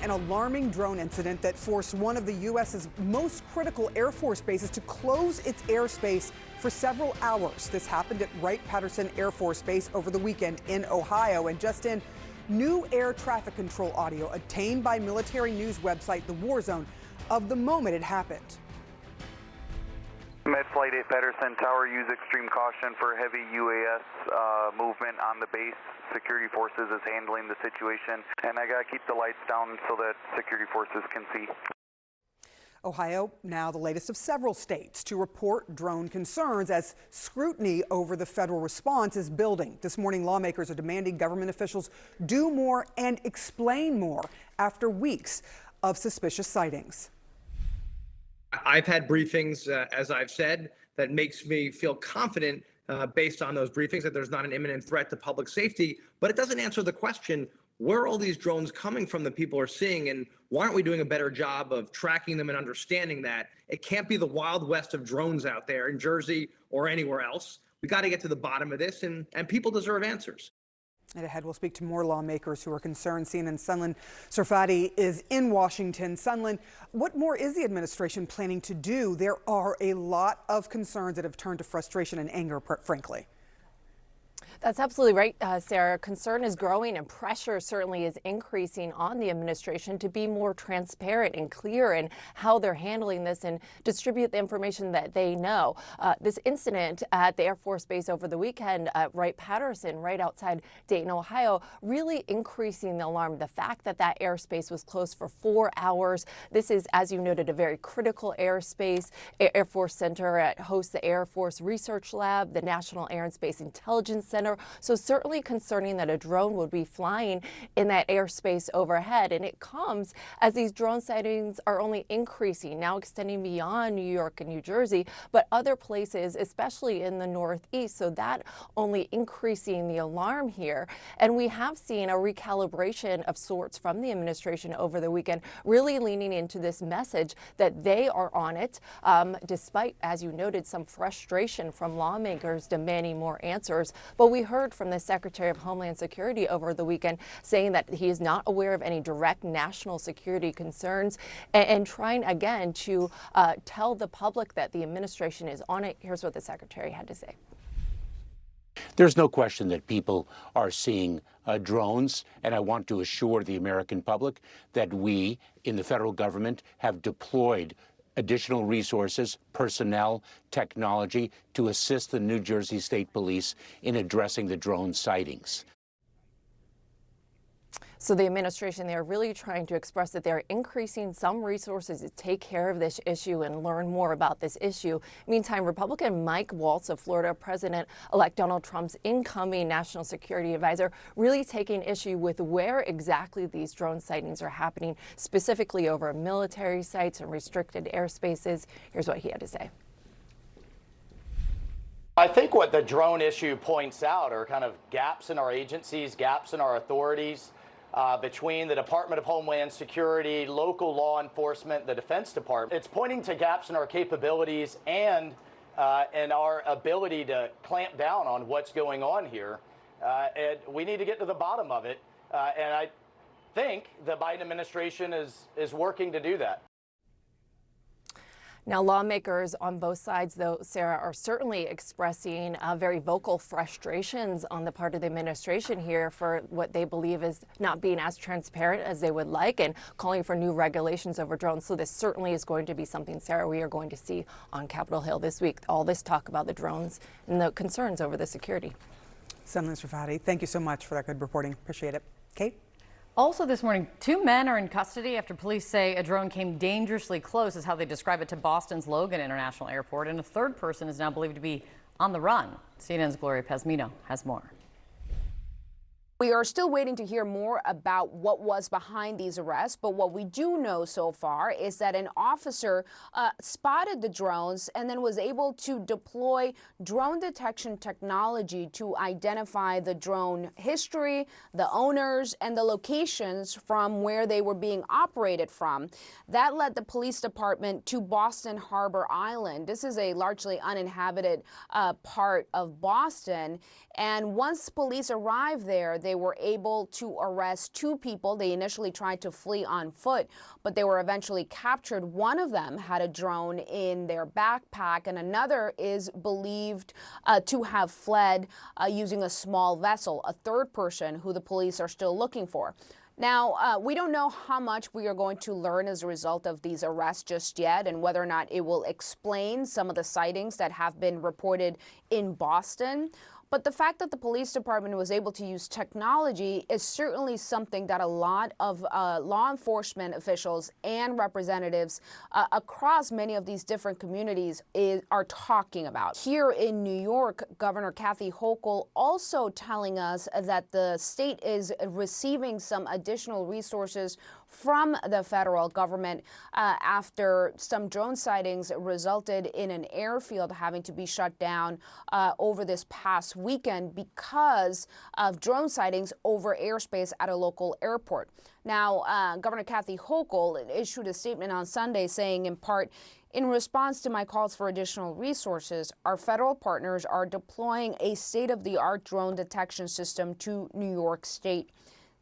an alarming drone incident that forced one of the U.S.'s most critical Air Force bases to close its airspace for several hours. This happened at Wright-Patterson Air Force Base over the weekend in Ohio. And just in, new air traffic control audio obtained by military news website The War Zone of the moment it happened. Med Flight 8 Patterson Tower, use extreme caution for heavy UAS movement on the base. Security forces is handling the situation, and I gotta keep the lights down so that security forces can see. Ohio, now the latest of several states to report drone concerns as scrutiny over the federal response is building. This morning, lawmakers are demanding government officials do more and explain more after weeks of suspicious sightings. I've had briefings, as I've said, that makes me feel confident based on those briefings that there's not an imminent threat to public safety, but it doesn't answer the question, where are all these drones coming from that people are seeing, and why aren't we doing a better job of tracking them and understanding that? It can't be the Wild West of drones out there in Jersey or anywhere else. We got to get to the bottom of this, and people deserve answers. And ahead, we'll speak to more lawmakers who are concerned. CNN's Sunlen Serfati is in Washington. Sunlen, what more is the administration planning to do? There are a lot of concerns that have turned to frustration and anger, frankly. That's absolutely right, Sarah. Concern is growing and pressure certainly is increasing on the administration to be more transparent and clear in how they're handling this and distribute the information that they know. This incident at the Air Force Base over the weekend at Wright-Patterson, right outside Dayton, Ohio, really increasing the alarm. The fact that that airspace was closed for 4 hours. This is, as you noted, a very critical airspace. Air Force Center hosts the Air Force Research Lab, the National Air and Space Intelligence Center. So certainly concerning that a drone would be flying in that airspace overhead. And it comes as these drone sightings are only increasing, now extending beyond New York and New Jersey, but other places, especially in the Northeast. So that only increasing the alarm here. And we have seen a recalibration of sorts from the administration over the weekend, really leaning into this message that they are on it, despite, as you noted, some frustration from lawmakers demanding more answers. But we heard from the Secretary of Homeland Security over the weekend saying that he is not aware of any direct national security concerns and trying again to tell the public that the administration is on it. Here's what the Secretary had to say. There's no question that people are seeing drones, and I want to assure the American public that we in the federal government have deployed additional resources, personnel, technology to assist the New Jersey State Police in addressing the drone sightings. So the administration, they're really trying to express that they're increasing some resources to take care of this issue and learn more about this issue. Meantime, Republican Mike Waltz of Florida, President-elect Donald Trump's incoming national security advisor, really taking issue with where exactly these drone sightings are happening, specifically over military sites and restricted airspaces. Here's what he had to say. I think what the drone issue points out are kind of gaps in our agencies, gaps in our authorities. Between the Department of Homeland Security, local law enforcement, the Defense Department. It's pointing to gaps in our capabilities and in our ability to clamp down on what's going on here. And we need to get to the bottom of it. And I think the Biden administration is working to do that. Now, lawmakers on both sides, though, Sarah, are certainly expressing very vocal frustrations on the part of the administration here for what they believe is not being as transparent as they would like and calling for new regulations over drones. So this certainly is going to be something, Sarah, we are going to see on Capitol Hill this week. All this talk about the drones and the concerns over the security. Sunlen Serfati, thank you so much for that good reporting. Appreciate it. Kate? Also this morning, 2 men are in custody after police say a drone came dangerously close, is how they describe it, to Boston's Logan International Airport. And a third person is now believed to be on the run. CNN's Gloria Pezmino has more. We are still waiting to hear more about what was behind these arrests, but what we do know so far is that an officer spotted the drones and then was able to deploy drone detection technology to identify the drone history, the owners, and the locations from where they were being operated from. That led the police department to Boston Harbor Island. This is a largely uninhabited part of Boston, and once police arrived there, they were able to arrest 2 people. They initially tried to flee on foot, but they were eventually captured. One of them had a drone in their backpack, and another is believed to have fled using a small vessel, a third person who the police are still looking for. Now, we don't know how much we are going to learn as a result of these arrests just yet, and whether or not it will explain some of the sightings that have been reported in Boston. But the fact that the police department was able to use technology is certainly something that a lot of law enforcement officials and representatives across many of these different communities are talking about. Here in New York, Governor Kathy Hochul also telling us that the state is receiving some additional resources from the federal government after some drone sightings resulted in an airfield having to be shut down over this past weekend because of drone sightings over airspace at a local airport. Now, Governor Kathy Hochul issued a statement on Sunday saying, in part, in response to my calls for additional resources, our federal partners are deploying a state-of-the-art drone detection system to New York State.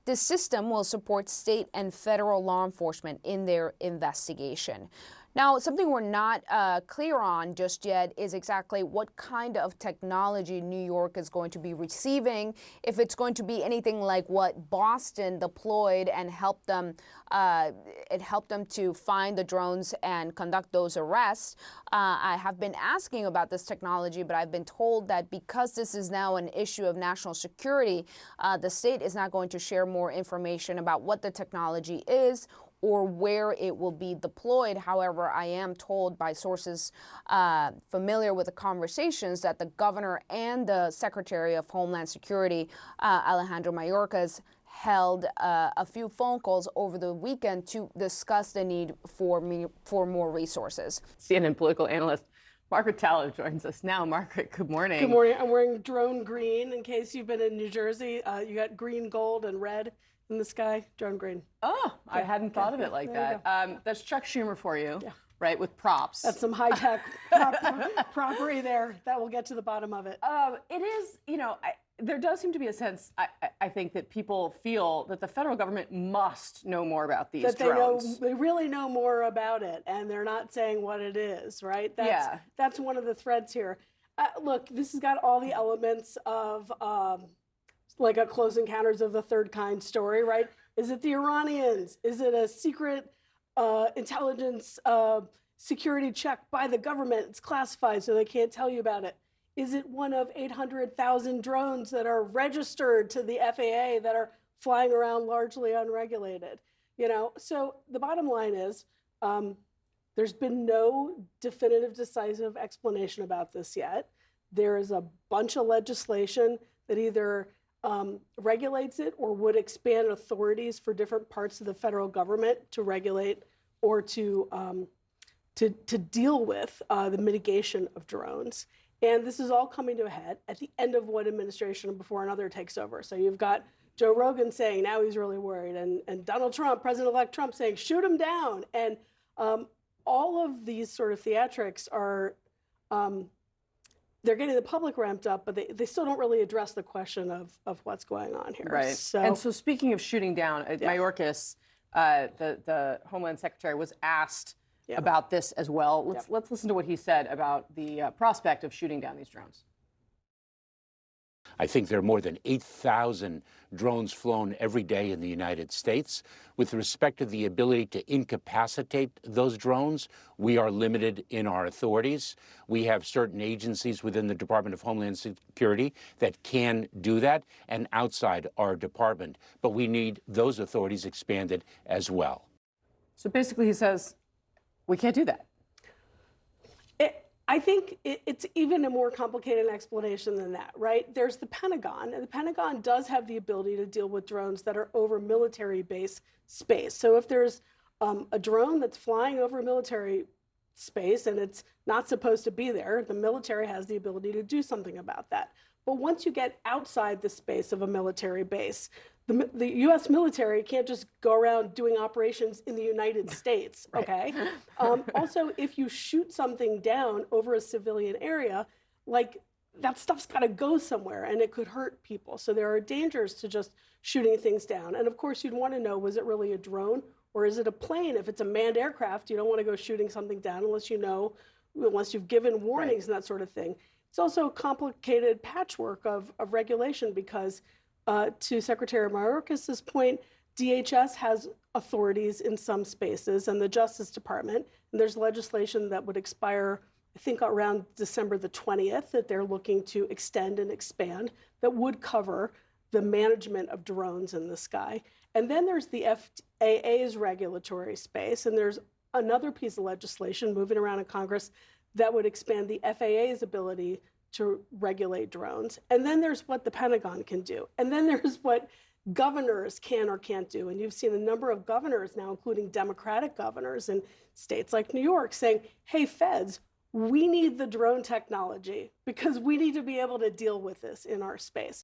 This system will support state and federal law enforcement in their investigation. Now, something we're not clear on just yet is exactly what kind of technology New York is going to be receiving, if it's going to be anything like what Boston deployed and helped them to find the drones and conduct those arrests. I have been asking about this technology, but I've been told that because this is now an issue of national security, the state is not going to share more information about what the technology is or where it will be deployed. However, I am told by sources familiar with the conversations that the governor and the Secretary of Homeland Security, Alejandro Mayorkas, held a few phone calls over the weekend to discuss the need for more resources. CNN political analyst Margaret Tallow joins us now. Margaret, good morning. Good morning. I'm wearing drone green in case you've been in New Jersey. You got green, gold, and red in the sky. Drone green. Oh, I hadn't thought of it like that. That's Chuck Schumer for you, right, with props. That's some high-tech property there. That will get to the bottom of it. It is, there does seem to be a sense, I think, that people feel that the federal government must know more about these drones. They really know more about it, and they're not saying what it is, right? That's one of the threads here. Look, this has got all the elements of like a Close Encounters of the Third Kind story, right? Is it the Iranians? Is it a secret intelligence security check by the government? It's classified, so they can't tell you about it. Is it one of 800,000 drones that are registered to the FAA that are flying around largely unregulated? So the bottom line is there's been no definitive, decisive explanation about this yet. There is a bunch of legislation that either regulates it or would expand authorities for different parts of the federal government to regulate or to deal with the mitigation of drones. And this is all coming to a head at the end of one administration before another takes over. So you've got Joe Rogan saying now he's really worried, and Donald Trump, President-elect Trump, saying shoot him down. And all of these sort of theatrics are they're getting the public ramped up, but they still don't really address the question of what's going on here. Right. And so speaking of shooting down, Mayorkas, the Homeland Secretary, was asked about this as well. Let's listen to what he said about the prospect of shooting down these drones. I think there are more than 8,000 drones flown every day in the United States. With respect to the ability to incapacitate those drones, we are limited in our authorities. We have certain agencies within the Department of Homeland Security that can do that and outside our department. But we need those authorities expanded as well. So basically he says, we can't do that. I think it's even a more complicated explanation than that, right? There's the Pentagon, and the Pentagon does have the ability to deal with drones that are over military base space. So if there's a drone that's flying over military space and it's not supposed to be there, the military has the ability to do something about that. But once you get outside the space of a military base, the U.S. military can't just go around doing operations in the United States, okay? Also, if you shoot something down over a civilian area, like that stuff's got to go somewhere and it could hurt people. So there are dangers to just shooting things down. And of course, you'd want to know, was it really a drone or is it a plane? If it's a manned aircraft, you don't want to go shooting something down unless you've given warnings and that sort of thing. It's also a complicated patchwork of regulation because to Secretary Mayorkas's point, DHS has authorities in some spaces and the Justice Department, and there's legislation that would expire, I think, around December the 20th that they're looking to extend and expand that would cover the management of drones in the sky. And then there's the FAA's regulatory space, and there's another piece of legislation moving around in Congress that would expand the FAA's ability to regulate drones. And then there's what the Pentagon can do. And then there's what governors can or can't do. And you've seen a number of governors now, including Democratic governors in states like New York, saying, hey, feds, we need the drone technology because we need to be able to deal with this in our space.